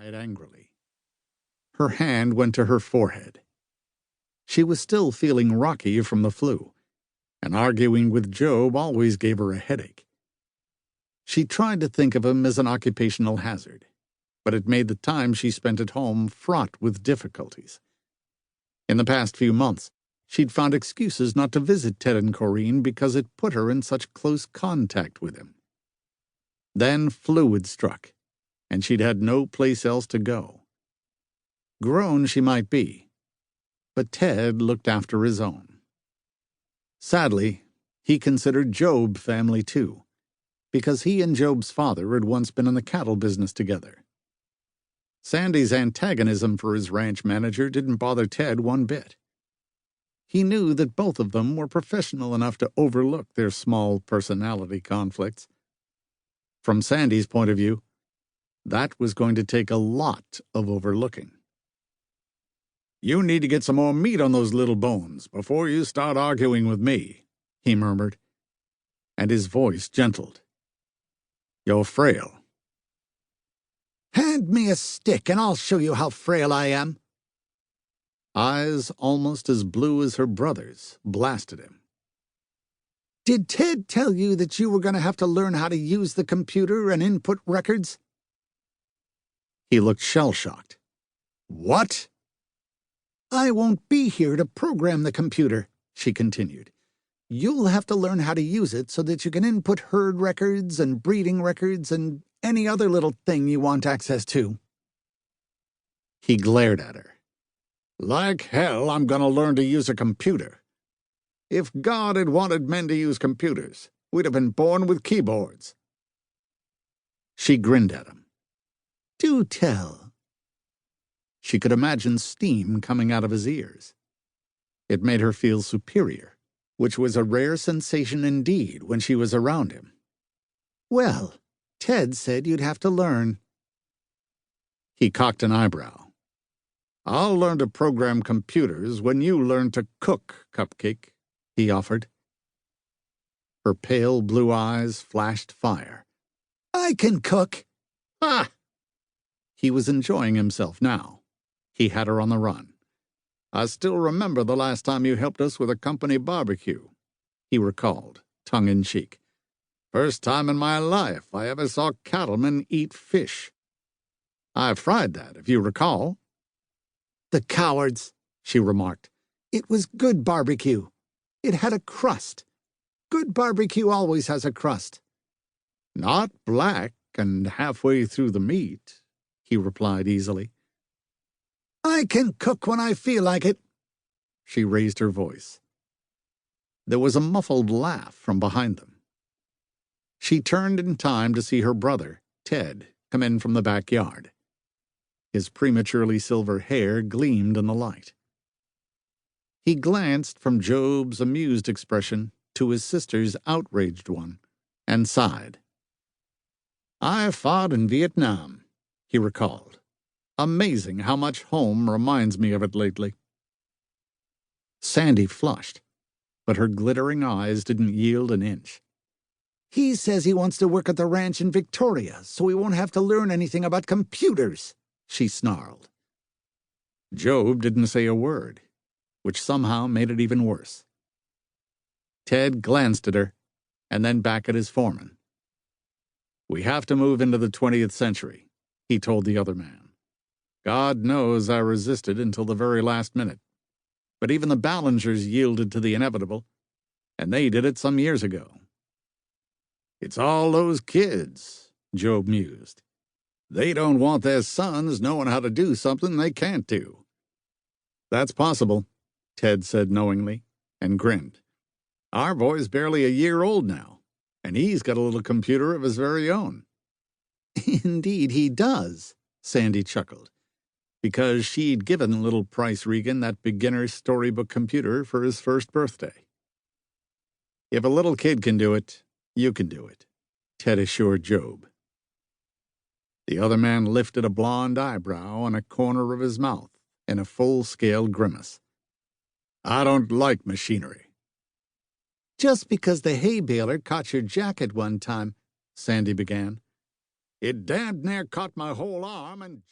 sighed angrily. Her hand went to her forehead. She was still feeling rocky from the flu, and arguing with Jobe always gave her a headache. She tried to think of him as an occupational hazard, but it made the time she spent at home fraught with difficulties. In the past few months, she'd found excuses not to visit Ted and Corinne because it put her in such close contact with him. Then flu had struck, and she'd had no place else to go. Grown she might be, but Ted looked after his own. Sadly, he considered Jobe family too, because he and Jobe's father had once been in the cattle business together. Sandy's antagonism for his ranch manager didn't bother Ted one bit. He knew that both of them were professional enough to overlook their small personality conflicts. From Sandy's point of view, that was going to take a lot of overlooking. "You need to get some more meat on those little bones before you start arguing with me," he murmured, and his voice gentled. "You're frail." "Hand me a stick and I'll show you how frail I am." Eyes almost as blue as her brother's blasted him. "Did Ted tell you that you were going to have to learn how to use the computer and input records?" He looked shell-shocked. "What?" "I won't be here to program the computer," she continued. "You'll have to learn how to use it so that you can input herd records and breeding records and any other little thing you want access to." He glared at her. "Like hell, I'm going to learn to use a computer. If God had wanted men to use computers, we'd have been born with keyboards." She grinned at him. "Do tell." She could imagine steam coming out of his ears. It made her feel superior, which was a rare sensation indeed when she was around him. "Well, Ted said you'd have to learn." He cocked an eyebrow. "I'll learn to program computers when you learn to cook, Cupcake," he offered. Her pale blue eyes flashed fire. "I can cook." "Ha!" He was enjoying himself now. He had her on the run. "I still remember the last time you helped us with a company barbecue," he recalled, tongue-in-cheek. "First time in my life I ever saw cattlemen eat fish. I fried that, if you recall." "The cowards," she remarked. "It was good barbecue. It had a crust. Good barbecue always has a crust." "Not black and halfway through the meat," he replied easily. "I can cook when I feel like it." She raised her voice. There was a muffled laugh from behind them. She turned in time to see her brother, Ted, come in from the backyard. His prematurely silver hair gleamed in the light. He glanced from Jobe's amused expression to his sister's outraged one, and sighed. "I fought in Vietnam," he recalled. "Amazing how much home reminds me of it lately." Sandy flushed, but her glittering eyes didn't yield an inch. "He says he wants to work at the ranch in Victoria, so he won't have to learn anything about computers," she snarled. Jobe didn't say a word, which somehow made it even worse. Ted glanced at her, and then back at his foreman. "We have to move into the 20th century," he told the other man. "God knows I resisted until the very last minute. But even the Ballingers yielded to the inevitable, and they did it some years ago." "It's all those kids," Jobe mused. "They don't want their sons knowing how to do something they can't do." "That's possible," Ted said knowingly, and grinned. "Our boy's barely a year old now, and he's got a little computer of his very own." "Indeed he does," Sandy chuckled, because she'd given little Price Regan that beginner storybook computer for his first birthday. "If a little kid can do it, you can do it," Ted assured Jobe. The other man lifted a blond eyebrow on a corner of his mouth in a full-scale grimace. "I don't like machinery." "Just because the hay baler caught your jacket one time," Sandy began. "It damned near caught my whole arm and..."